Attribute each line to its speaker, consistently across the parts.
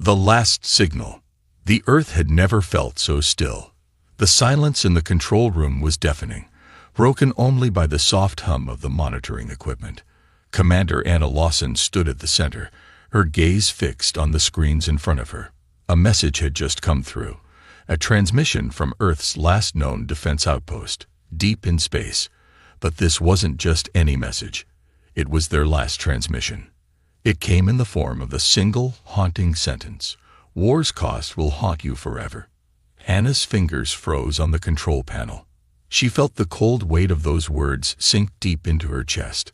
Speaker 1: The last signal. The Earth had never felt so still. The silence in the control room was deafening, broken only by the soft hum of the monitoring equipment. Commander Anna Lawson stood at the center, her gaze fixed on the screens in front of her. A message had just come through, a transmission from Earth's last known defense outpost, deep in space. But this wasn't just any message. It was their last transmission. It came in the form of a single, haunting sentence. War's cost will haunt you forever. Anna's fingers froze on the control panel. She felt the cold weight of those words sink deep into her chest.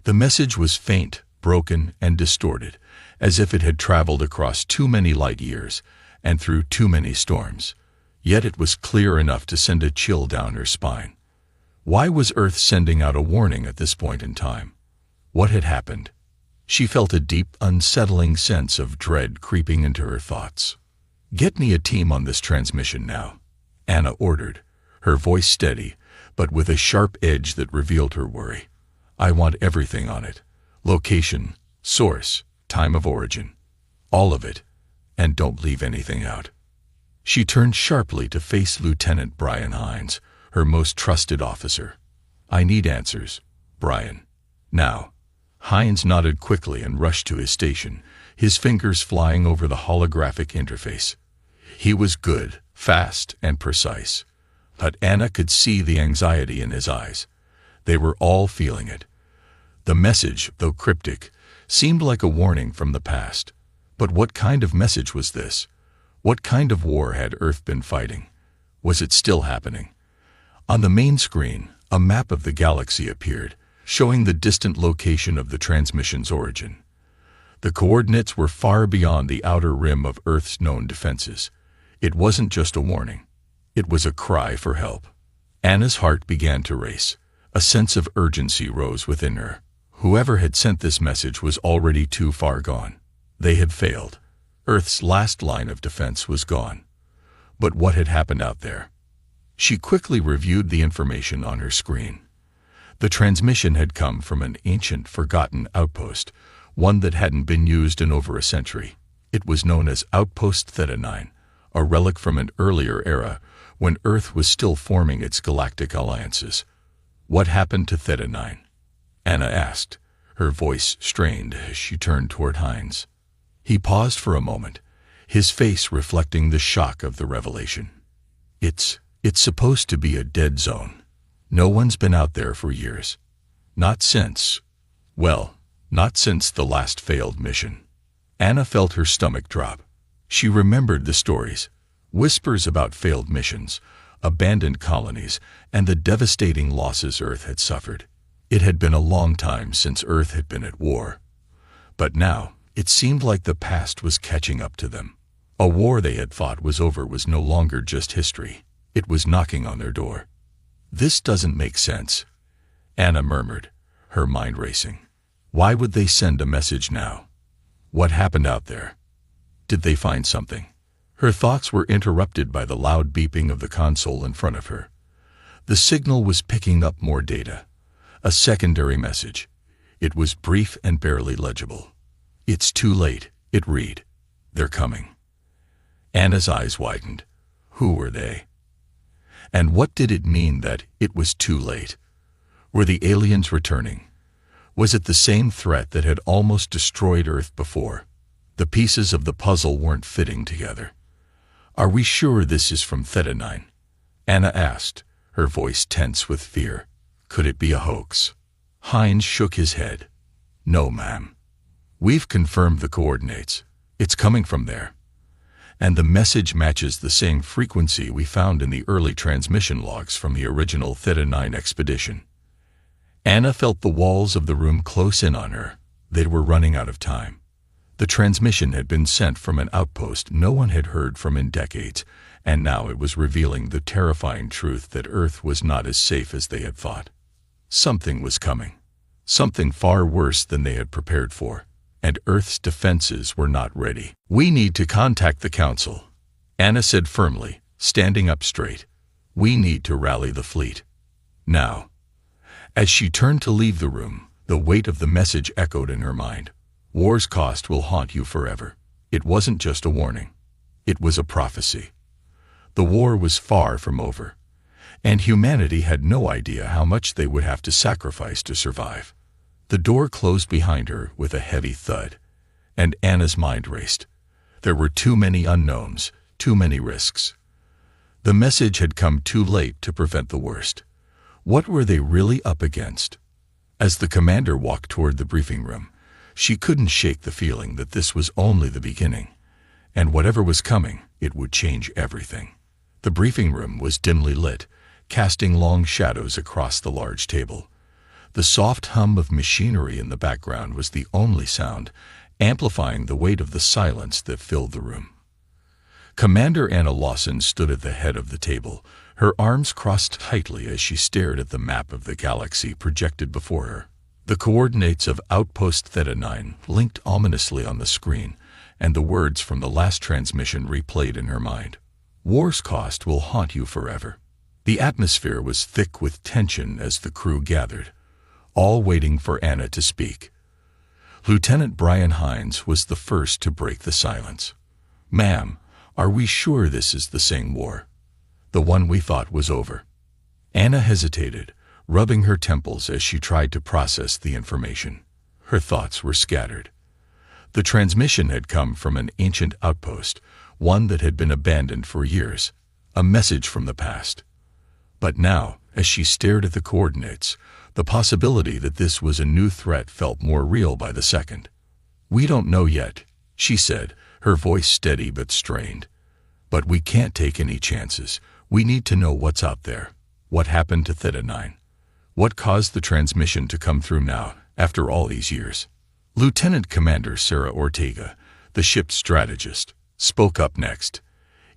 Speaker 1: The message was faint, broken, and distorted, as if it had traveled across too many light years and through too many storms. Yet it was clear enough to send a chill down her spine. Why was Earth sending out a warning at this point in time? What had happened? She felt a deep, unsettling sense of dread creeping into her thoughts. "Get me a team on this transmission now," Anna ordered, her voice steady, but with a sharp edge that revealed her worry. "I want everything on it. Location, source, time of origin. All of it. And don't leave anything out." She turned sharply to face Lieutenant Brian Hines, her most trusted officer. "I need answers, Brian. Now." Hines nodded quickly and rushed to his station, his fingers flying over the holographic interface. He was good, fast, and precise. But Anna could see the anxiety in his eyes. They were all feeling it. The message, though cryptic, seemed like a warning from the past. But what kind of message was this? What kind of war had Earth been fighting? Was it still happening? On the main screen, a map of the galaxy appeared, showing the distant location of the transmission's origin. The coordinates were far beyond the outer rim of Earth's known defenses. It wasn't just a warning. It was a cry for help. Anna's heart began to race. A sense of urgency rose within her. Whoever had sent this message was already too far gone. They had failed. Earth's last line of defense was gone. But what had happened out there? She quickly reviewed the information on her screen. The transmission had come from an ancient, forgotten outpost, one that hadn't been used in over a century. It was known as Outpost Theta 9, a relic from an earlier era when Earth was still forming its galactic alliances. "What happened to Theta 9? Anna asked, her voice strained as she turned toward Hines. He paused for a moment, his face reflecting the shock of the revelation. It's supposed to be a dead zone. No one's been out there for years. Not since the last failed mission." Anna felt her stomach drop. She remembered the stories, whispers about failed missions, abandoned colonies, and the devastating losses Earth had suffered. It had been a long time since Earth had been at war. But now, it seemed like the past was catching up to them. A war they had thought was over was no longer just history. It was knocking on their door. "This doesn't make sense," Anna murmured, her mind racing. Why would they send a message now? What happened out there? Did they find something? Her thoughts were interrupted by the loud beeping of the console in front of her. The signal was picking up more data. A secondary message. It was brief and barely legible. "It's too late," it read. "They're coming." Anna's eyes widened. Who were they? And what did it mean that it was too late? Were the aliens returning? Was it the same threat that had almost destroyed Earth before? The pieces of the puzzle weren't fitting together. "Are we sure this is from Theta 9? Anna asked, her voice tense with fear. Could it be a hoax? Hines shook his head. "No, ma'am. We've confirmed the coordinates. It's coming from there. And the message matches the same frequency we found in the early transmission logs from the original Theta 9 expedition." Anna felt the walls of the room close in on her. They were running out of time. The transmission had been sent from an outpost no one had heard from in decades, and now it was revealing the terrifying truth that Earth was not as safe as they had thought. Something was coming. Something far worse than they had prepared for, and Earth's defenses were not ready. "We need to contact the Council," Anna said firmly, standing up straight. "We need to rally the fleet. Now." As she turned to leave the room, the weight of the message echoed in her mind. "War's cost will haunt you forever. It wasn't just a warning. It was a prophecy. The war was far from over, and humanity had no idea how much they would have to sacrifice to survive. The door closed behind her with a heavy thud, and Anna's mind raced. There were too many unknowns, too many risks. The message had come too late to prevent the worst. What were they really up against? As the commander walked toward the briefing room, she couldn't shake the feeling that this was only the beginning, and whatever was coming, it would change everything. The briefing room was dimly lit, casting long shadows across the large table. The soft hum of machinery in the background was the only sound, amplifying the weight of the silence that filled the room. Commander Anna Lawson stood at the head of the table, her arms crossed tightly as she stared at the map of the galaxy projected before her. The coordinates of Outpost Theta 9 blinked ominously on the screen, and the words from the last transmission replayed in her mind. War's cost will haunt you forever. The atmosphere was thick with tension as the crew gathered, all waiting for Anna to speak. Lieutenant Brian Hines was the first to break the silence. "Ma'am, are we sure this is the same war? The one we thought was over?" Anna hesitated, rubbing her temples as she tried to process the information. Her thoughts were scattered. The transmission had come from an ancient outpost, one that had been abandoned for years, a message from the past. But now, as she stared at the coordinates, the possibility that this was a new threat felt more real by the second. "We don't know yet," she said, her voice steady but strained. "But we can't take any chances. We need to know what's out there. What happened to Theta 9? What caused the transmission to come through now, after all these years?" Lieutenant Commander Sarah Ortega, the ship's strategist, spoke up next.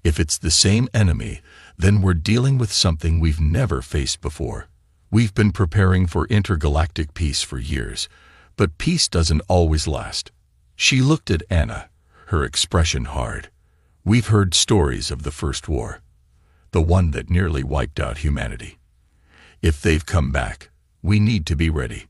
Speaker 1: "If it's the same enemy, then we're dealing with something we've never faced before. We've been preparing for intergalactic peace for years, but peace doesn't always last." She looked at Anna, her expression hard. "We've heard stories of the First War, the one that nearly wiped out humanity. If they've come back, we need to be ready."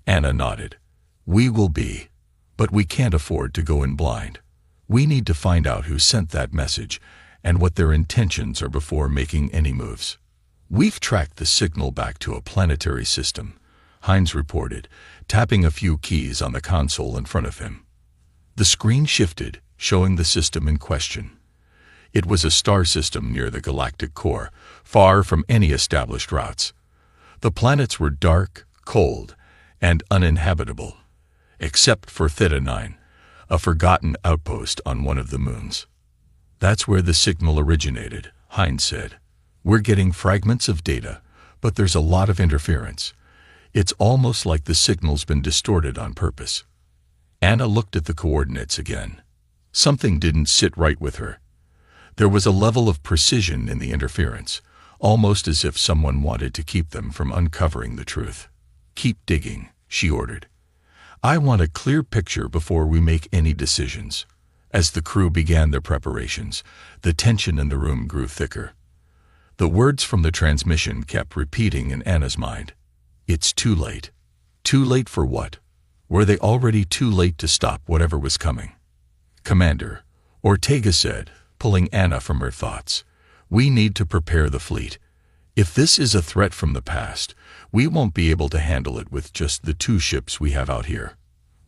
Speaker 1: Anna nodded. "We will be, but we can't afford to go in blind. We need to find out who sent that message and what their intentions are before making any moves." "We've tracked the signal back to a planetary system," Hines reported, tapping a few keys on the console in front of him. The screen shifted, showing the system in question. It was a star system near the galactic core, far from any established routes. The planets were dark, cold, and uninhabitable, except for Theta 9, a forgotten outpost on one of the moons. "That's where the signal originated," Hines said. "We're getting fragments of data, but there's a lot of interference. It's almost like the signal's been distorted on purpose." Anna looked at the coordinates again. Something didn't sit right with her. There was a level of precision in the interference, almost as if someone wanted to keep them from uncovering the truth. "Keep digging," she ordered. "I want a clear picture before we make any decisions." As the crew began their preparations, the tension in the room grew thicker. The words from the transmission kept repeating in Anna's mind. "It's too late." Too late for what? Were they already too late to stop whatever was coming? "Commander," Ortega said, pulling Anna from her thoughts, "we need to prepare the fleet. If this is a threat from the past, we won't be able to handle it with just the 2 ships we have out here.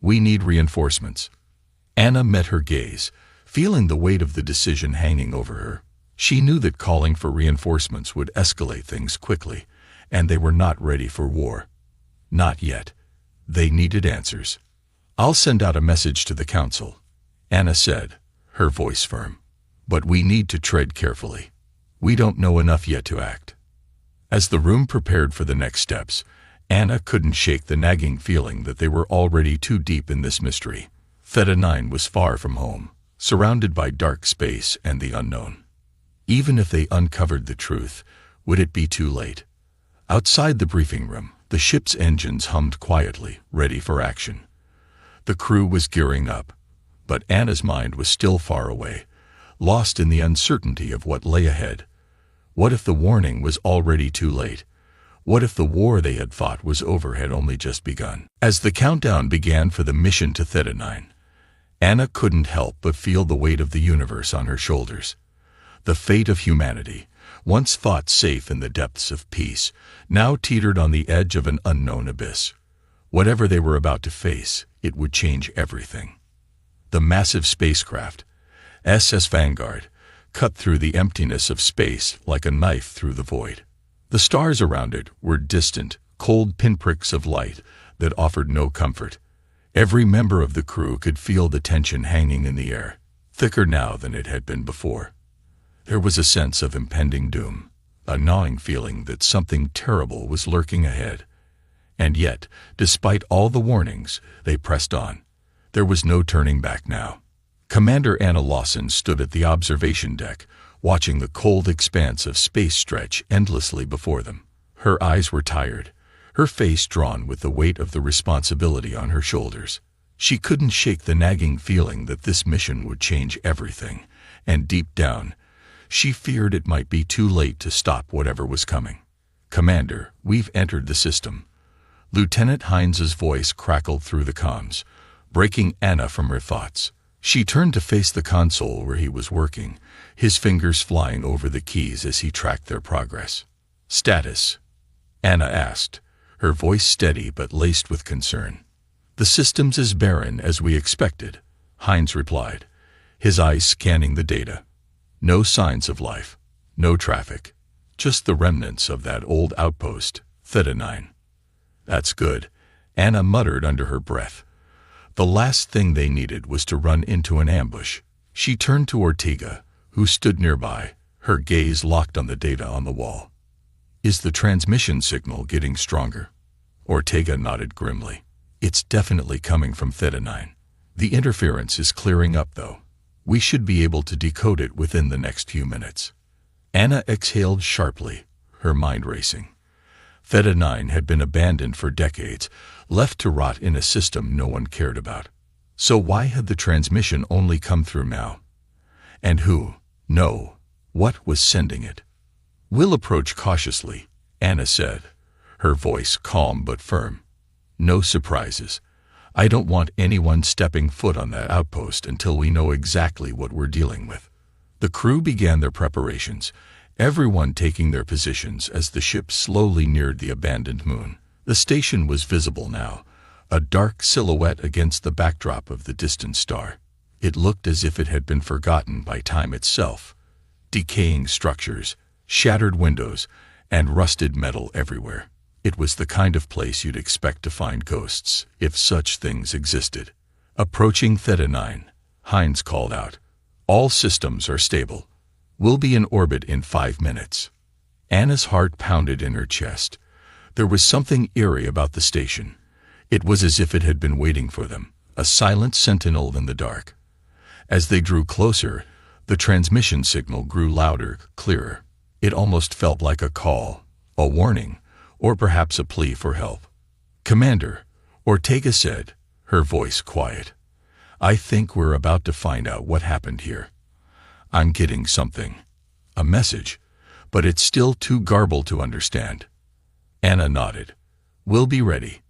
Speaker 1: We need reinforcements." Anna met her gaze, feeling the weight of the decision hanging over her. She knew that calling for reinforcements would escalate things quickly, and they were not ready for war. Not yet. They needed answers. "I'll send out a message to the Council," Anna said, her voice firm. "But we need to tread carefully. We don't know enough yet to act." As the room prepared for the next steps, Anna couldn't shake the nagging feeling that they were already too deep in this mystery. Theta 9 was far from home, surrounded by dark space and the unknown. Even if they uncovered the truth, would it be too late? Outside the briefing room, the ship's engines hummed quietly, ready for action. The crew was gearing up, but Anna's mind was still far away, lost in the uncertainty of what lay ahead. What if the warning was already too late? What if the war they had fought was over had only just begun? As the countdown began for the mission to Theta 9, Anna couldn't help but feel the weight of the universe on her shoulders. The fate of humanity, once thought safe in the depths of peace, now teetered on the edge of an unknown abyss. Whatever they were about to face, it would change everything. The massive spacecraft, SS Vanguard, cut through the emptiness of space like a knife through the void. The stars around it were distant, cold pinpricks of light that offered no comfort. Every member of the crew could feel the tension hanging in the air, thicker now than it had been before. There was a sense of impending doom, a gnawing feeling that something terrible was lurking ahead. And yet, despite all the warnings, they pressed on. There was no turning back now. Commander Anna Lawson stood at the observation deck, watching the cold expanse of space stretch endlessly before them. Her eyes were tired, her face drawn with the weight of the responsibility on her shoulders. She couldn't shake the nagging feeling that this mission would change everything, and deep down, she feared it might be too late to stop whatever was coming. "Commander, we've entered the system." Lieutenant Hines' voice crackled through the comms, breaking Anna from her thoughts. She turned to face the console where he was working, his fingers flying over the keys as he tracked their progress. "Status?" Anna asked, her voice steady but laced with concern. "The system's as barren as we expected," Hines replied, his eyes scanning the data. "No signs of life, no traffic, just the remnants of that old outpost, Theta 9. "That's good," Anna muttered under her breath. The last thing they needed was to run into an ambush. She turned to Ortega, who stood nearby, her gaze locked on the data on the wall. "Is the transmission signal getting stronger?" Ortega nodded grimly. "It's definitely coming from Theta 9. The interference is clearing up, though. We should be able to decode it within the next few minutes." Anna exhaled sharply, her mind racing. Theta 9 had been abandoned for decades, left to rot in a system no one cared about. So why had the transmission only come through now? And who, no, what was sending it? "We'll approach cautiously," Anna said, her voice calm but firm. "No surprises. I don't want anyone stepping foot on that outpost until we know exactly what we're dealing with." The crew began their preparations, everyone taking their positions as the ship slowly neared the abandoned moon. The station was visible now, a dark silhouette against the backdrop of the distant star. It looked as if it had been forgotten by time itself. Decaying structures, shattered windows, and rusted metal everywhere. It was the kind of place you'd expect to find ghosts, if such things existed. "Approaching Theta 9, Hines called out. "All systems are stable. We'll be in orbit in 5 minutes." Anna's heart pounded in her chest. There was something eerie about the station. It was as if it had been waiting for them, a silent sentinel in the dark. As they drew closer, the transmission signal grew louder, clearer. It almost felt like a call, a warning, or perhaps a plea for help. "Commander," Ortega said, her voice quiet. "I think we're about to find out what happened here. I'm getting something. A message, but it's still too garbled to understand." Anna nodded. "We'll be ready."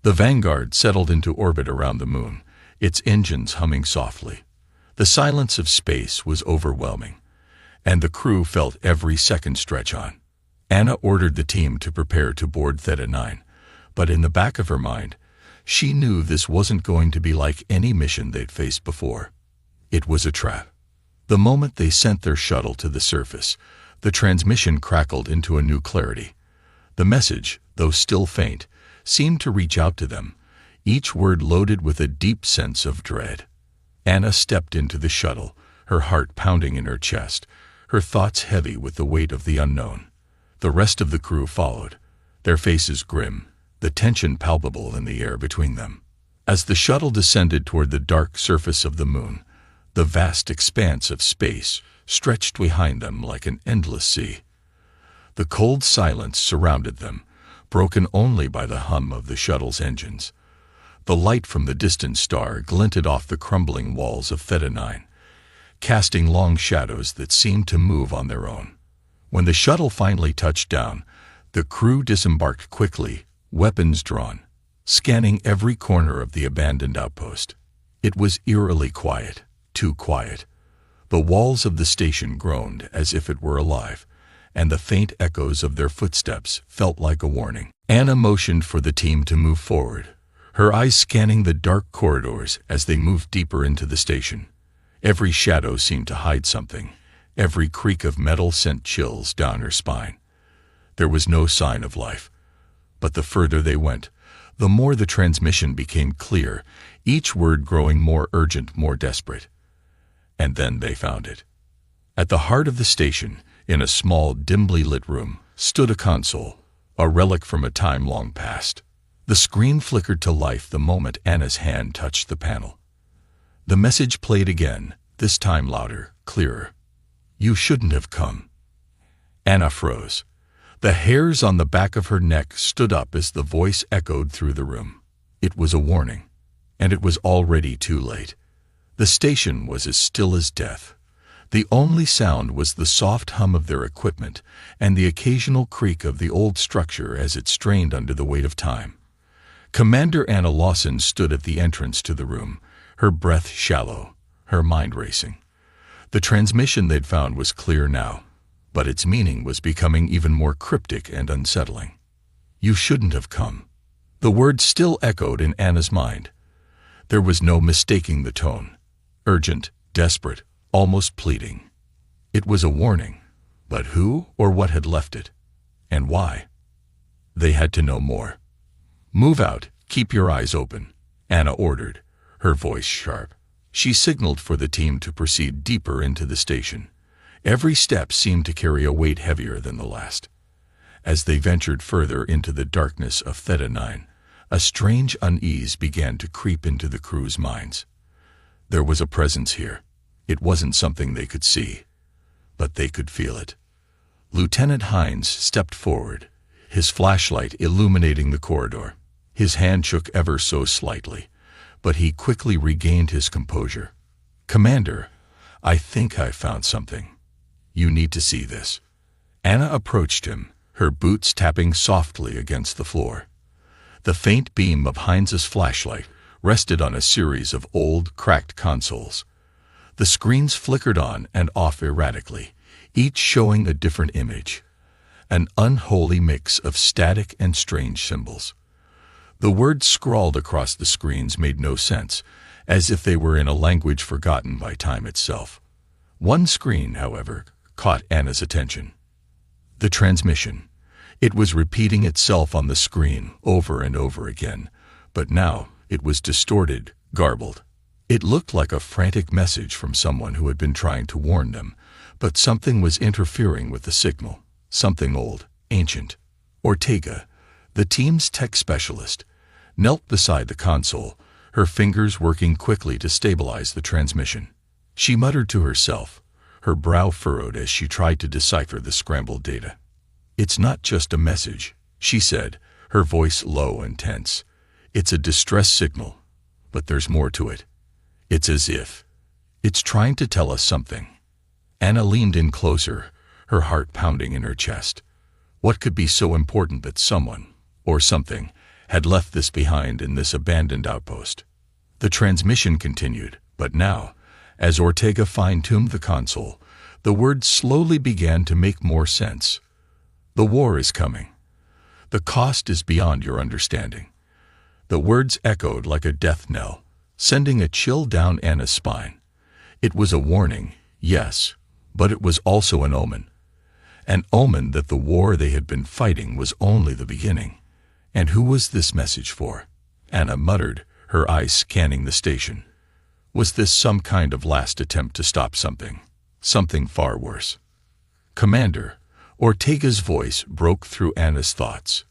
Speaker 1: The Vanguard settled into orbit around the moon, its engines humming softly. The silence of space was overwhelming, and the crew felt every second stretch on. Anna ordered the team to prepare to board Theta 9, but in the back of her mind, she knew this wasn't going to be like any mission they'd faced before. It was a trap. The moment they sent their shuttle to the surface, the transmission crackled into a new clarity. The message, though still faint, seemed to reach out to them, each word loaded with a deep sense of dread. Anna stepped into the shuttle, her heart pounding in her chest, her thoughts heavy with the weight of the unknown. The rest of the crew followed, their faces grim, the tension palpable in the air between them. As the shuttle descended toward the dark surface of the moon, the vast expanse of space stretched behind them like an endless sea. The cold silence surrounded them, broken only by the hum of the shuttle's engines. The light from the distant star glinted off the crumbling walls of Theta 9, casting long shadows that seemed to move on their own. When the shuttle finally touched down, the crew disembarked quickly, weapons drawn, scanning every corner of the abandoned outpost. It was eerily quiet, too quiet. The walls of the station groaned as if it were alive, and the faint echoes of their footsteps felt like a warning. Anna motioned for the team to move forward, her eyes scanning the dark corridors as they moved deeper into the station. Every shadow seemed to hide something. Every creak of metal sent chills down her spine. There was no sign of life. But the further they went, the more the transmission became clear, each word growing more urgent, more desperate. And then they found it. At the heart of the station, in a small, dimly lit room, stood a console, a relic from a time long past. The screen flickered to life the moment Anna's hand touched the panel. The message played again, this time louder, clearer. "You shouldn't have come." Anna froze. The hairs on the back of her neck stood up as the voice echoed through the room. It was a warning, and it was already too late. The station was as still as death. The only sound was the soft hum of their equipment and the occasional creak of the old structure as it strained under the weight of time. Commander Anna Lawson stood at the entrance to the room, her breath shallow, her mind racing. The transmission they'd found was clear now, but its meaning was becoming even more cryptic and unsettling. "You shouldn't have come." The words still echoed in Anna's mind. There was no mistaking the tone. Urgent, desperate, almost pleading. It was a warning, but who or what had left it? And why? They had to know more. "Move out, keep your eyes open," Anna ordered, her voice sharp. She signaled for the team to proceed deeper into the station. Every step seemed to carry a weight heavier than the last. As they ventured further into the darkness of Theta 9, a strange unease began to creep into the crew's minds. There was a presence here. It wasn't something they could see, but they could feel it. Lieutenant Hines stepped forward, his flashlight illuminating the corridor. His hand shook ever so slightly, but he quickly regained his composure. "Commander, I think I found something. You need to see this." Anna approached him, her boots tapping softly against the floor. The faint beam of Hines's flashlight rested on a series of old, cracked consoles. The screens flickered on and off erratically, each showing a different image, an unholy mix of static and strange symbols. The words scrawled across the screens made no sense, as if they were in a language forgotten by time itself. One screen, however, caught Anna's attention. The transmission. It was repeating itself on the screen over and over again, but now it was distorted, garbled. It looked like a frantic message from someone who had been trying to warn them, but something was interfering with the signal, something old, ancient. Ortega, the team's tech specialist, knelt beside the console, her fingers working quickly to stabilize the transmission. She muttered to herself, her brow furrowed as she tried to decipher the scrambled data. "It's not just a message," she said, her voice low and tense. "It's a distress signal, but there's more to it. It's as if it's trying to tell us something." Anna leaned in closer, her heart pounding in her chest. What could be so important that someone, or something, had left this behind in this abandoned outpost? The transmission continued, but now, as Ortega fine-tuned the console, the words slowly began to make more sense. "The war is coming. The cost is beyond your understanding." The words echoed like a death knell, sending a chill down Anna's spine. It was a warning, yes, but it was also an omen. An omen that the war they had been fighting was only the beginning. And who was this message for? Anna muttered, her eyes scanning the station. Was this some kind of last attempt to stop something? Something far worse? "Commander," Ortega's voice broke through Anna's thoughts.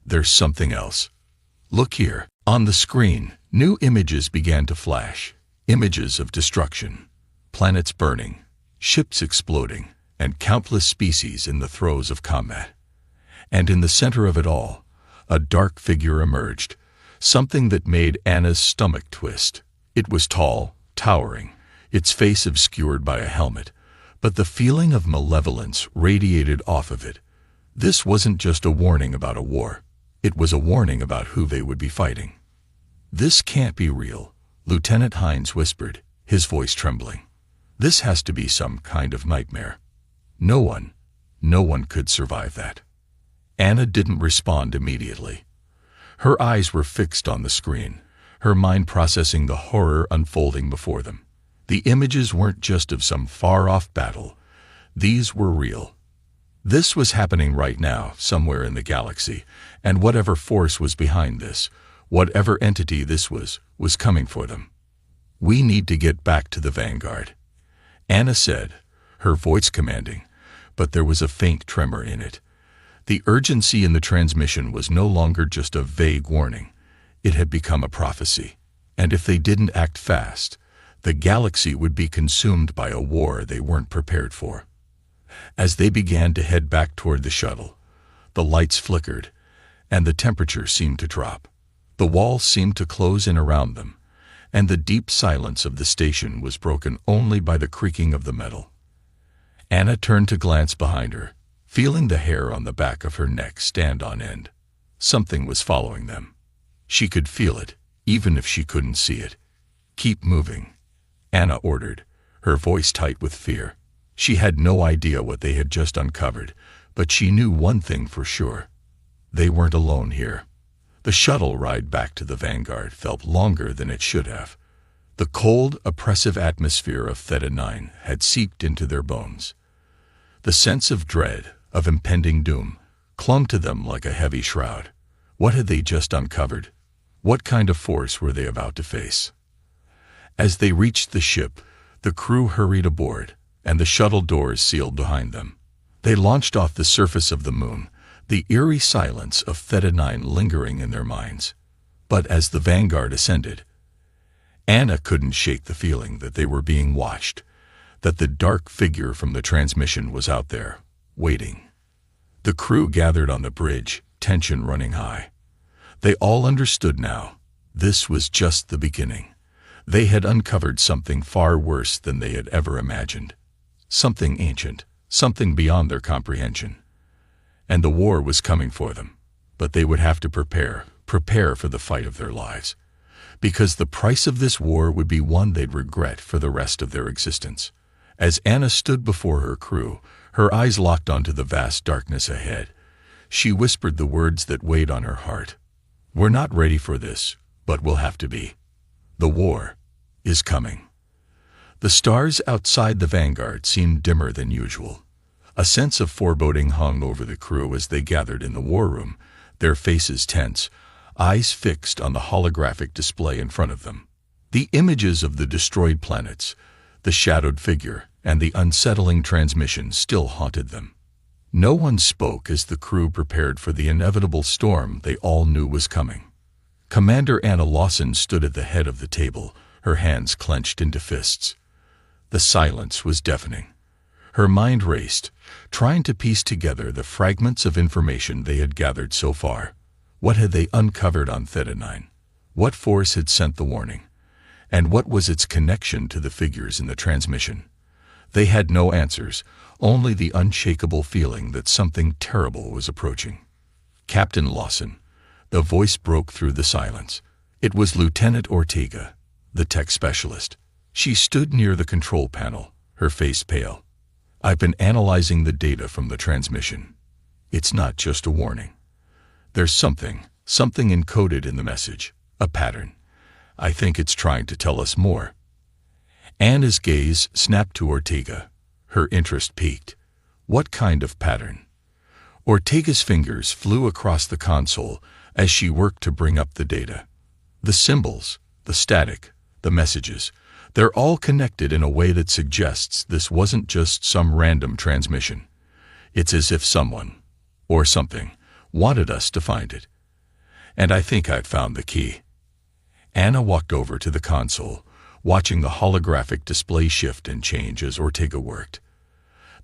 Speaker 1: "There's something else. Look here." On the screen, new images began to flash. Images of destruction. Planets burning, ships exploding, and countless species in the throes of combat. And in the center of it all, a dark figure emerged, something that made Anna's stomach twist. It was tall, towering, its face obscured by a helmet, but the feeling of malevolence radiated off of it. This wasn't just a warning about a war. It was a warning about who they would be fighting. "This can't be real," Lieutenant Hines whispered, his voice trembling. "This has to be some kind of nightmare. No one could survive that." Anna didn't respond immediately. Her eyes were fixed on the screen, her mind processing the horror unfolding before them. The images weren't just of some far-off battle. These were real. This was happening right now, somewhere in the galaxy, and whatever force was behind this, whatever entity this was coming for them. "We need to get back to the Vanguard," Anna said, her voice commanding, but there was a faint tremor in it. The urgency in the transmission was no longer just a vague warning. It had become a prophecy, and if they didn't act fast, the galaxy would be consumed by a war they weren't prepared for. As they began to head back toward the shuttle, the lights flickered, and the temperature seemed to drop. The walls seemed to close in around them, and the deep silence of the station was broken only by the creaking of the metal. Anna turned to glance behind her, feeling the hair on the back of her neck stand on end. Something was following them. She could feel it, even if she couldn't see it. "Keep moving," Anna ordered, her voice tight with fear. She had no idea what they had just uncovered, but she knew one thing for sure. They weren't alone here. The shuttle ride back to the Vanguard felt longer than it should have. The cold, oppressive atmosphere of Theta 9 had seeped into their bones. The sense of dread, of impending doom, clung to them like a heavy shroud. What had they just uncovered? What kind of force were they about to face? As they reached the ship, the crew hurried aboard, and the shuttle doors sealed behind them. They launched off the surface of the moon, the eerie silence of Theta 9 lingering in their minds. But as the Vanguard ascended, Anna couldn't shake the feeling that they were being watched, that the dark figure from the transmission was out there, waiting. The crew gathered on the bridge, tension running high. They all understood now. This was just the beginning. They had uncovered something far worse than they had ever imagined. Something ancient, something beyond their comprehension. And the war was coming for them. But they would have to prepare for the fight of their lives. Because the price of this war would be one they'd regret for the rest of their existence. As Anna stood before her crew, her eyes locked onto the vast darkness ahead, she whispered the words that weighed on her heart. "We're not ready for this, but we'll have to be. The war is coming." The stars outside the Vanguard seemed dimmer than usual. A sense of foreboding hung over the crew as they gathered in the war room, their faces tense, eyes fixed on the holographic display in front of them. The images of the destroyed planets, the shadowed figure, and the unsettling transmission still haunted them. No one spoke as the crew prepared for the inevitable storm they all knew was coming. Commander Anna Lawson stood at the head of the table, her hands clenched into fists. The silence was deafening. Her mind raced, trying to piece together the fragments of information they had gathered so far. What had they uncovered on Theta 9? What force had sent the warning? And what was its connection to the figures in the transmission? They had no answers, only the unshakable feeling that something terrible was approaching. "Captain Lawson," the voice broke through the silence. It was Lieutenant Ortega, the tech specialist. She stood near the control panel, her face pale. "I've been analyzing the data from the transmission. It's not just a warning. There's something encoded in the message, a pattern. I think it's trying to tell us more." Anna's gaze snapped to Ortega. Her interest piqued. What kind of pattern? Ortega's fingers flew across the console as she worked to bring up the data. The symbols, the static, the messages, they're all connected in a way that suggests this wasn't just some random transmission. It's as if someone, or something, wanted us to find it. And I think I've found the key. Anna walked over to the console, watching the holographic display shift and change as Ortega worked.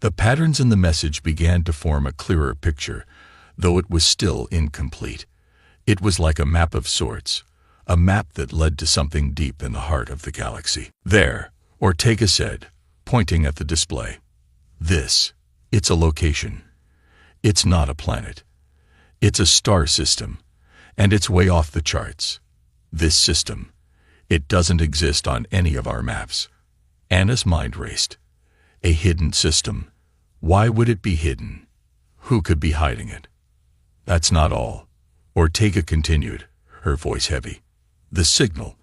Speaker 1: The patterns in the message began to form a clearer picture, though it was still incomplete. It was like a map of sorts, a map that led to something deep in the heart of the galaxy. "There," Ortega said, pointing at the display. It's a location. It's not a planet. It's a star system, and it's way off the charts. This system, It doesn't exist on any of our maps. Anna's mind raced. A hidden system. Why would it be hidden? Who could be hiding it? That's not all. Ortega continued, her voice heavy. The signal.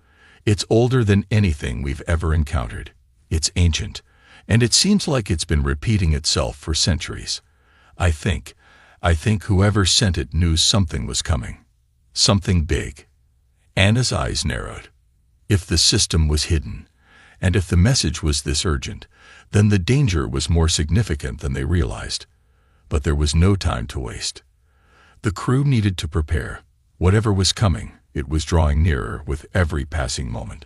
Speaker 1: It's older than anything we've ever encountered. It's ancient, and it seems like it's been repeating itself for centuries. I think whoever sent it knew something was coming. Something big. Anna's eyes narrowed. If the system was hidden, and if the message was this urgent, then the danger was more significant than they realized. But there was no time to waste. The crew needed to prepare. Whatever was coming, it was drawing nearer with every passing moment.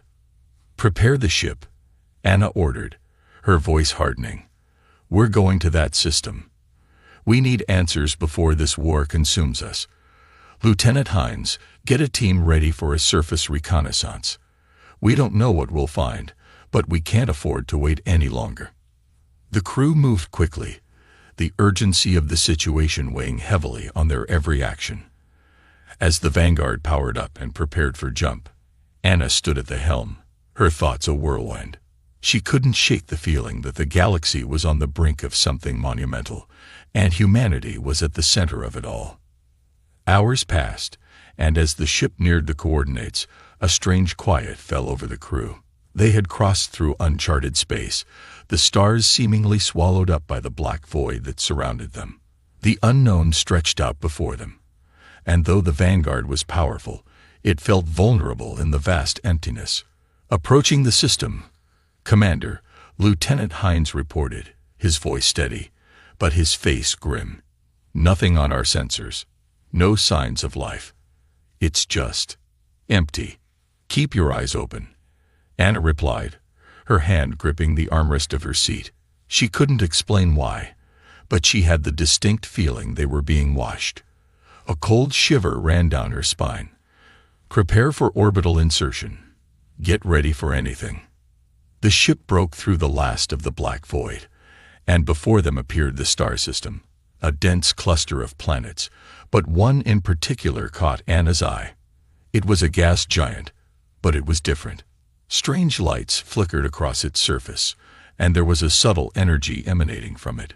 Speaker 1: Prepare the ship, Anna ordered, her voice hardening. We're going to that system. We need answers before this war consumes us. Lieutenant Hines, get a team ready for a surface reconnaissance. We don't know what we'll find, but we can't afford to wait any longer. The crew moved quickly, the urgency of the situation weighing heavily on their every action. As the Vanguard powered up and prepared for jump, Anna stood at the helm, her thoughts a whirlwind. She couldn't shake the feeling that the galaxy was on the brink of something monumental, and humanity was at the center of it all. Hours passed, and as the ship neared the coordinates, a strange quiet fell over the crew. They had crossed through uncharted space, the stars seemingly swallowed up by the black void that surrounded them. The unknown stretched out before them, and though the Vanguard was powerful, it felt vulnerable in the vast emptiness. Approaching the system, Commander, Lieutenant Hines reported, his voice steady, but his face grim. Nothing on our sensors. No signs of life. It's just empty. Keep your eyes open. Anna replied, her hand gripping the armrest of her seat. She couldn't explain why, but she had the distinct feeling they were being watched. A cold shiver ran down her spine. Prepare for orbital insertion. Get ready for anything. The ship broke through the last of the black void, and before them appeared the star system, a dense cluster of planets, but one in particular caught Anna's eye. It was a gas giant, but it was different. Strange lights flickered across its surface, and there was a subtle energy emanating from it.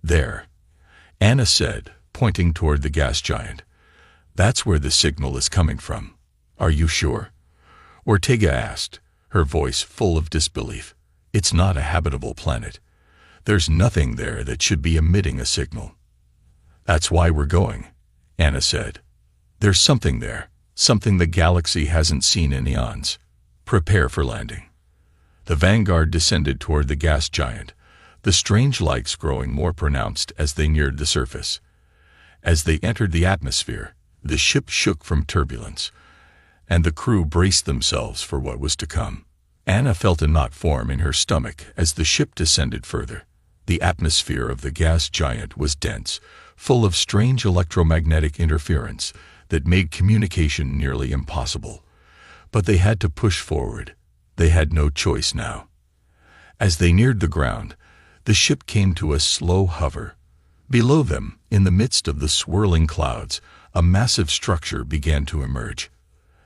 Speaker 1: There, Anna said, pointing toward the gas giant. That's where the signal is coming from. Are you sure? Ortega asked, her voice full of disbelief. It's not a habitable planet. There's nothing there that should be emitting a signal. That's why we're going, Anna said. There's something there, something the galaxy hasn't seen in eons. Prepare for landing. The Vanguard descended toward the gas giant, the strange lights growing more pronounced as they neared the surface. As they entered the atmosphere, the ship shook from turbulence, and the crew braced themselves for what was to come. Anna felt a knot form in her stomach as the ship descended further. The atmosphere of the gas giant was dense, full of strange electromagnetic interference that made communication nearly impossible. But they had to push forward. They had no choice now. As they neared the ground, the ship came to a slow hover. Below them, in the midst of the swirling clouds, a massive structure began to emerge.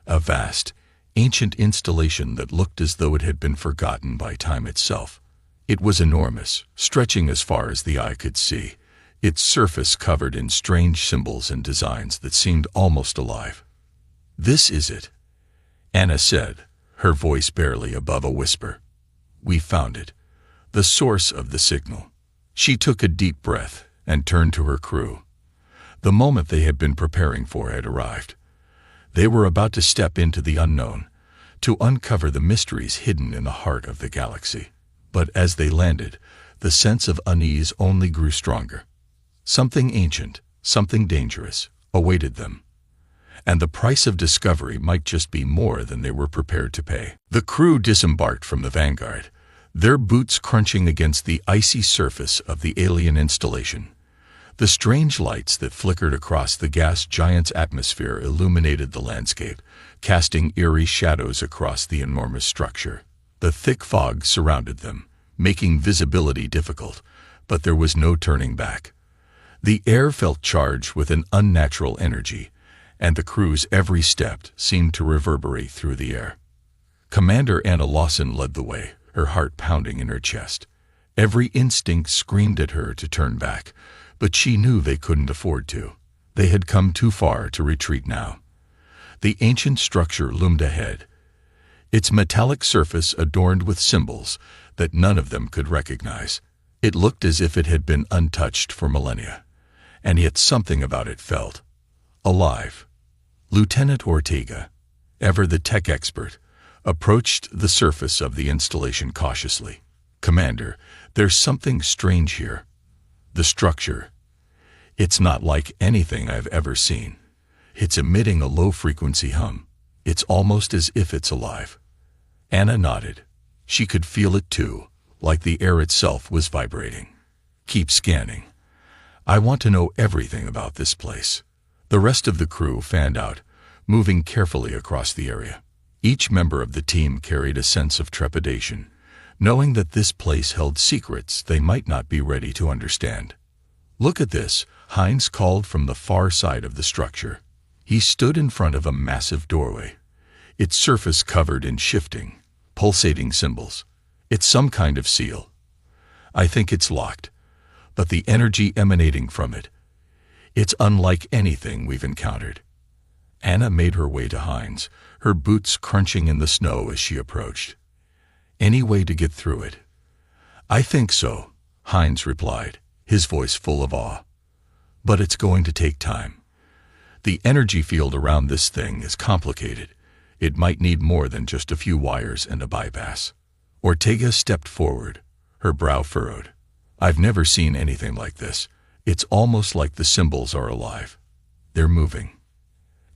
Speaker 1: A vast, ancient installation that looked as though it had been forgotten by time itself. It was enormous, stretching as far as the eye could see, its surface covered in strange symbols and designs that seemed almost alive. This is it, Anna said, her voice barely above a whisper. We found it, the source of the signal. She took a deep breath and turned to her crew. The moment they had been preparing for had arrived. They were about to step into the unknown, to uncover the mysteries hidden in the heart of the galaxy. But as they landed, the sense of unease only grew stronger. Something ancient, something dangerous, awaited them. And the price of discovery might just be more than they were prepared to pay. The crew disembarked from the Vanguard, their boots crunching against the icy surface of the alien installation. The strange lights that flickered across the gas giant's atmosphere illuminated the landscape, casting eerie shadows across the enormous structure. The thick fog surrounded them, making visibility difficult, but there was no turning back. The air felt charged with an unnatural energy, and the crew's every step seemed to reverberate through the air. Commander Anna Lawson led the way, her heart pounding in her chest. Every instinct screamed at her to turn back, but she knew they couldn't afford to. They had come too far to retreat now. The ancient structure loomed ahead, its metallic surface adorned with symbols that none of them could recognize. It looked as if it had been untouched for millennia, and yet something about it felt alive. Lieutenant Ortega, ever the tech expert, approached the surface of the installation cautiously. "Commander, there's something strange here. The structure. It's not like anything I've ever seen. It's emitting a low-frequency hum. It's almost as if it's alive." Anna nodded. She could feel it too, like the air itself was vibrating. "Keep scanning. I want to know everything about this place." The rest of the crew fanned out, moving carefully across the area. Each member of the team carried a sense of trepidation, knowing that this place held secrets they might not be ready to understand. "Look at this," Hines called from the far side of the structure. He stood in front of a massive doorway, its surface covered in shifting, pulsating symbols. "It's some kind of seal. I think it's locked, but the energy emanating from it, it's unlike anything we've encountered." Anna made her way to Hines, her boots crunching in the snow as she approached. "Any way to get through it?" "I think so," Hines replied, his voice full of awe. "But it's going to take time. The energy field around this thing is complicated. It might need more than just a few wires and a bypass." Ortega stepped forward, her brow furrowed. "I've never seen anything like this. It's almost like the symbols are alive. They're moving."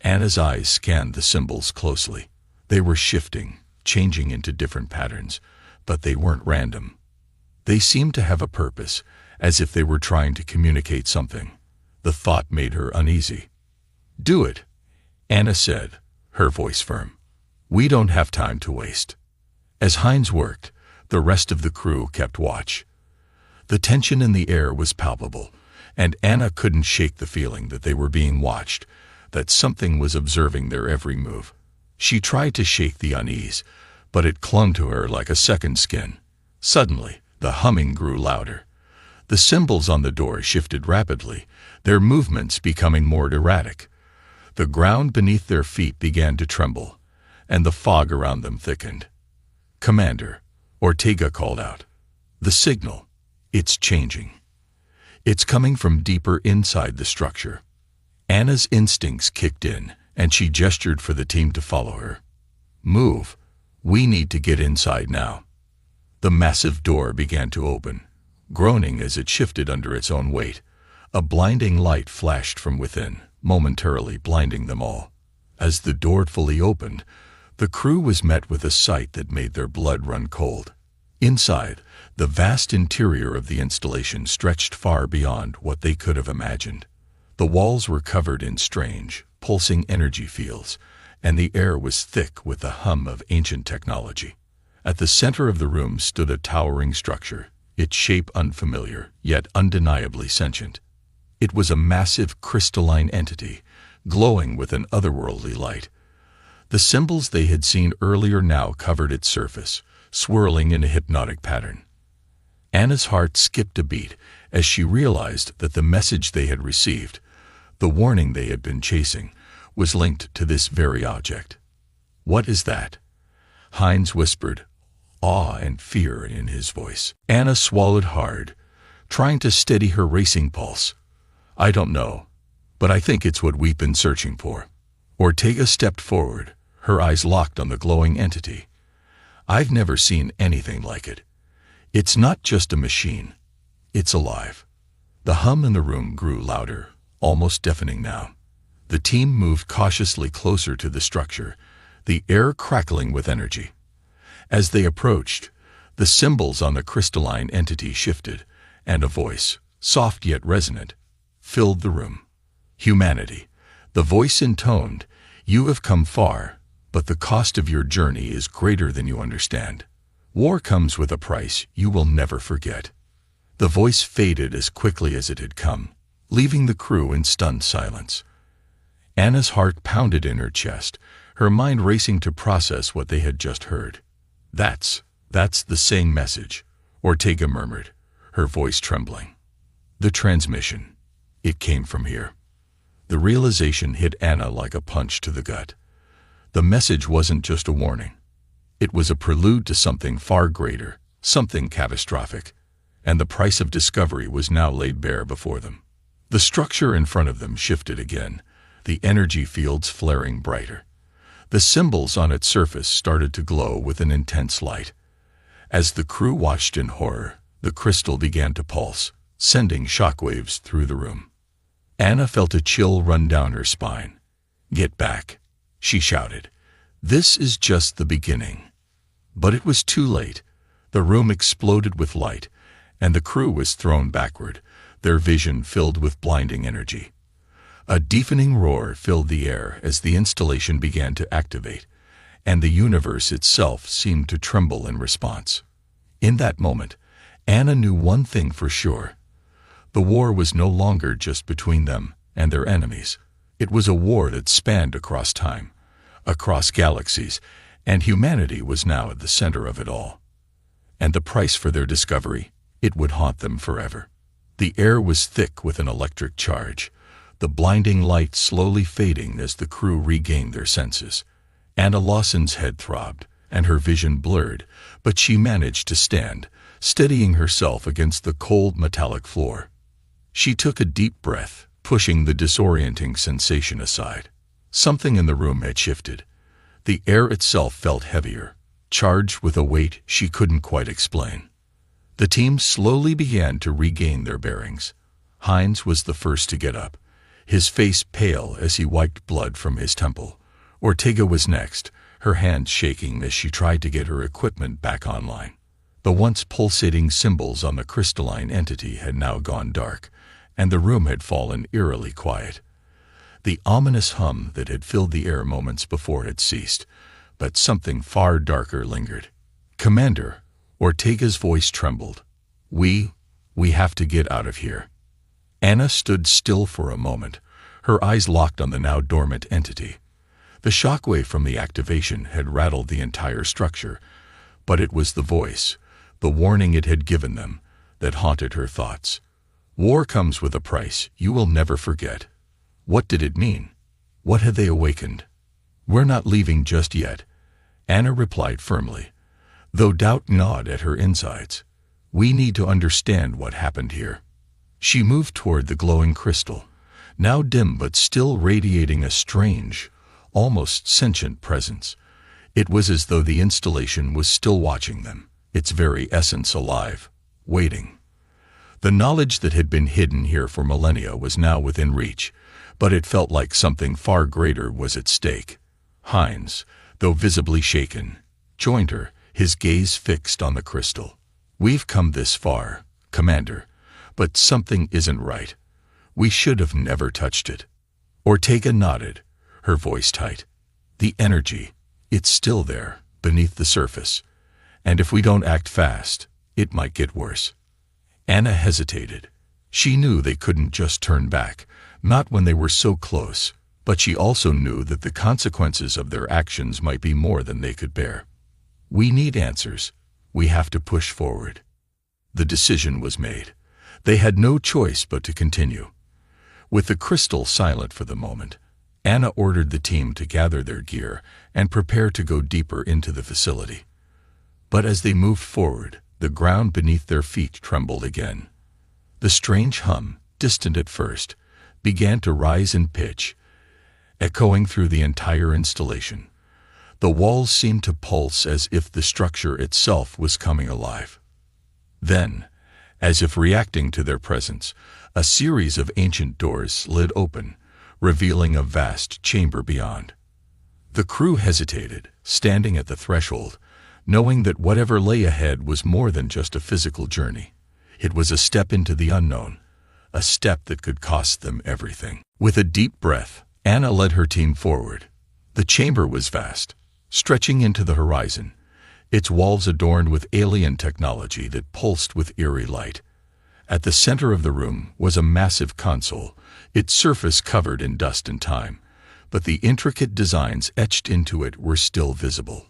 Speaker 1: Anna's eyes scanned the symbols closely. They were shifting, changing into different patterns, but they weren't random. They seemed to have a purpose, as if they were trying to communicate something. The thought made her uneasy. "Do it," Anna said, her voice firm. "We don't have time to waste." As Hines worked, the rest of the crew kept watch. The tension in the air was palpable, and Anna couldn't shake the feeling that they were being watched, that something was observing their every move. She tried to shake the unease, but it clung to her like a second skin. Suddenly, the humming grew louder. The symbols on the door shifted rapidly, their movements becoming more erratic. The ground beneath their feet began to tremble, and the fog around them thickened. "Commander," Ortega called out. "The signal. It's changing. It's coming from deeper inside the structure." Anna's instincts kicked in, and she gestured for the team to follow her. "Move. We need to get inside now." The massive door began to open, groaning as it shifted under its own weight. A blinding light flashed from within, momentarily blinding them all. As the door fully opened, the crew was met with a sight that made their blood run cold. Inside, the vast interior of the installation stretched far beyond what they could have imagined. The walls were covered in strange, pulsing energy fields, and the air was thick with the hum of ancient technology. At the center of the room stood a towering structure, its shape unfamiliar, yet undeniably sentient. It was a massive crystalline entity, glowing with an otherworldly light. The symbols they had seen earlier now covered its surface, swirling in a hypnotic pattern. Anna's heart skipped a beat as she realized that the message they had received, the warning they had been chasing, was linked to this very object. "What is that?" Hines whispered, awe and fear in his voice. Anna swallowed hard, trying to steady her racing pulse. "I don't know, but I think it's what we've been searching for." Ortega stepped forward, her eyes locked on the glowing entity. "I've never seen anything like it. It's not just a machine. It's alive." The hum in the room grew louder, almost deafening now. The team moved cautiously closer to the structure, the air crackling with energy. As they approached, the symbols on the crystalline entity shifted, and a voice, soft yet resonant, filled the room. "Humanity," the voice intoned, "you have come far, but the cost of your journey is greater than you understand. War comes with a price you will never forget." The voice faded as quickly as it had come, leaving the crew in stunned silence. Anna's heart pounded in her chest, her mind racing to process what they had just heard. That's the same message, Ortega murmured, her voice trembling. The transmission. It came from here. The realization hit Anna like a punch to the gut. The message wasn't just a warning. It was a prelude to something far greater, something catastrophic, and the price of discovery was now laid bare before them. The structure in front of them shifted again, the energy fields flaring brighter. The symbols on its surface started to glow with an intense light. As the crew watched in horror, the crystal began to pulse, sending shockwaves through the room. Anna felt a chill run down her spine. "Get back," she shouted. "This is just the beginning." But it was too late. The room exploded with light, and the crew was thrown backward, their vision filled with blinding energy. A deafening roar filled the air as the installation began to activate, and the universe itself seemed to tremble in response. In that moment, Anna knew one thing for sure. The war was no longer just between them and their enemies. It was a war that spanned across time, across galaxies, and humanity was now at the center of it all. And the price for their discovery, it would haunt them forever. The air was thick with an electric charge, the blinding light slowly fading as the crew regained their senses. Anna Lawson's head throbbed, and her vision blurred, but she managed to stand, steadying herself against the cold metallic floor. She took a deep breath, pushing the disorienting sensation aside. Something in the room had shifted. The air itself felt heavier, charged with a weight she couldn't quite explain. The team slowly began to regain their bearings. Hines was the first to get up, his face pale as he wiped blood from his temple. Ortega was next, her hands shaking as she tried to get her equipment back online. The once pulsating symbols on the crystalline entity had now gone dark, and the room had fallen eerily quiet. The ominous hum that had filled the air moments before had ceased, but something far darker lingered. "Commander," Ortega's voice trembled. We have to get out of here." Anna stood still for a moment, her eyes locked on the now dormant entity. The shockwave from the activation had rattled the entire structure, but it was the voice, the warning it had given them, that haunted her thoughts. War comes with a price you will never forget. What did it mean? What had they awakened? "We're not leaving just yet," Anna replied firmly, though doubt gnawed at her insides. "We need to understand what happened here." She moved toward the glowing crystal, now dim but still radiating a strange, almost sentient presence. It was as though the installation was still watching them, its very essence alive, waiting. The knowledge that had been hidden here for millennia was now within reach, but it felt like something far greater was at stake. Hines, though visibly shaken, joined her, his gaze fixed on the crystal. "We've come this far, Commander, but something isn't right. We should have never touched it." Ortega nodded, her voice tight. "The energy, it's still there, beneath the surface, and if we don't act fast, it might get worse." Anna hesitated. She knew they couldn't just turn back, not when they were so close, but she also knew that the consequences of their actions might be more than they could bear. "We need answers. We have to push forward." The decision was made. They had no choice but to continue. With the crystal silent for the moment, Anna ordered the team to gather their gear and prepare to go deeper into the facility. But as they moved forward, the ground beneath their feet trembled again. The strange hum, distant at first, began to rise in pitch, echoing through the entire installation. The walls seemed to pulse as if the structure itself was coming alive. Then, as if reacting to their presence, a series of ancient doors slid open, revealing a vast chamber beyond. The crew hesitated, standing at the threshold, knowing that whatever lay ahead was more than just a physical journey. It was a step into the unknown, a step that could cost them everything. With a deep breath, Anna led her team forward. The chamber was vast, stretching into the horizon, its walls adorned with alien technology that pulsed with eerie light. At the center of the room was a massive console, its surface covered in dust and time, but the intricate designs etched into it were still visible.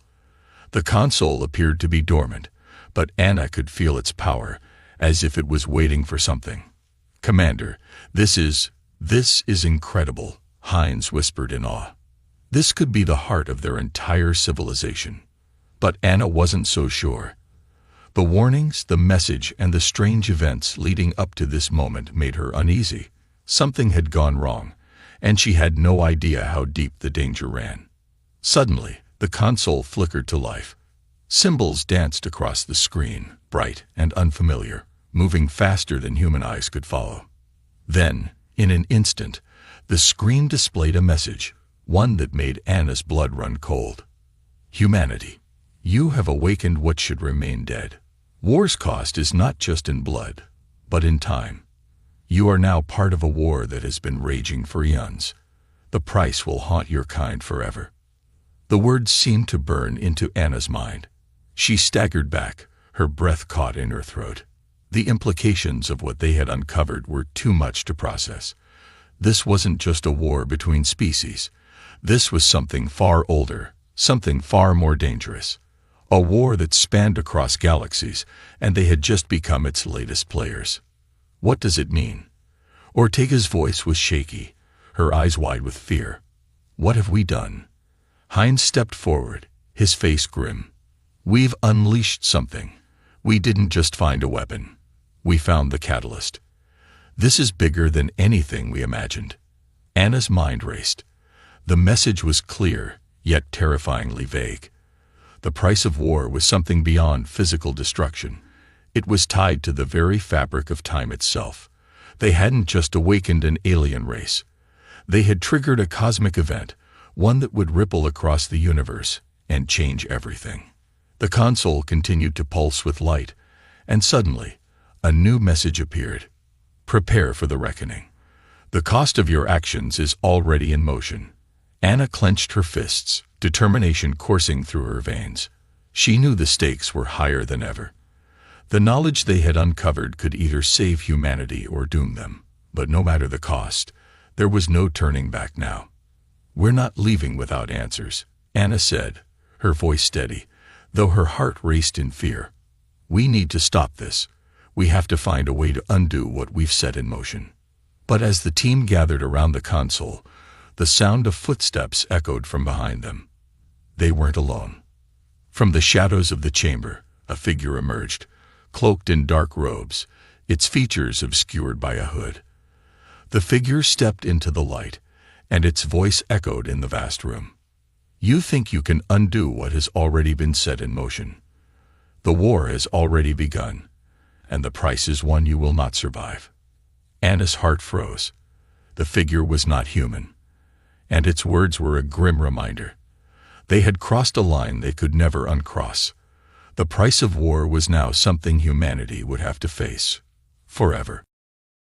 Speaker 1: The console appeared to be dormant, but Anna could feel its power, as if it was waiting for something. "Commander, this is incredible," Hines whispered in awe. This could be the heart of their entire civilization. But Anna wasn't so sure. The warnings, the message, and the strange events leading up to this moment made her uneasy. Something had gone wrong, and she had no idea how deep the danger ran. Suddenly, the console flickered to life. Symbols danced across the screen, bright and unfamiliar, moving faster than human eyes could follow. Then, in an instant, the screen displayed a message, one that made Anna's blood run cold. "Humanity, you have awakened what should remain dead. War's cost is not just in blood, but in time. You are now part of a war that has been raging for eons. The price will haunt your kind forever." The words seemed to burn into Anna's mind. She staggered back, her breath caught in her throat. The implications of what they had uncovered were too much to process. This wasn't just a war between species. This was something far older, something far more dangerous. A war that spanned across galaxies, and they had just become its latest players. "What does it mean?" Ortega's voice was shaky, her eyes wide with fear. "What have we done?" Hines stepped forward, his face grim. "We've unleashed something. We didn't just find a weapon. We found the catalyst. This is bigger than anything we imagined." Anna's mind raced. The message was clear, yet terrifyingly vague. The price of war was something beyond physical destruction. It was tied to the very fabric of time itself. They hadn't just awakened an alien race. They had triggered a cosmic event, one that would ripple across the universe and change everything. The console continued to pulse with light, and suddenly, a new message appeared. "Prepare for the reckoning. The cost of your actions is already in motion." Anna clenched her fists, determination coursing through her veins. She knew the stakes were higher than ever. The knowledge they had uncovered could either save humanity or doom them. But no matter the cost, there was no turning back now. "We're not leaving without answers," Anna said, her voice steady, though her heart raced in fear. "We need to stop this. We have to find a way to undo what we've set in motion." But as the team gathered around the console, the sound of footsteps echoed from behind them. They weren't alone. From the shadows of the chamber, a figure emerged, cloaked in dark robes, its features obscured by a hood. The figure stepped into the light, and its voice echoed in the vast room. "You think you can undo what has already been set in motion. The war has already begun, and the price is one you will not survive." Anna's heart froze. The figure was not human, and its words were a grim reminder. They had crossed a line they could never uncross. The price of war was now something humanity would have to face forever.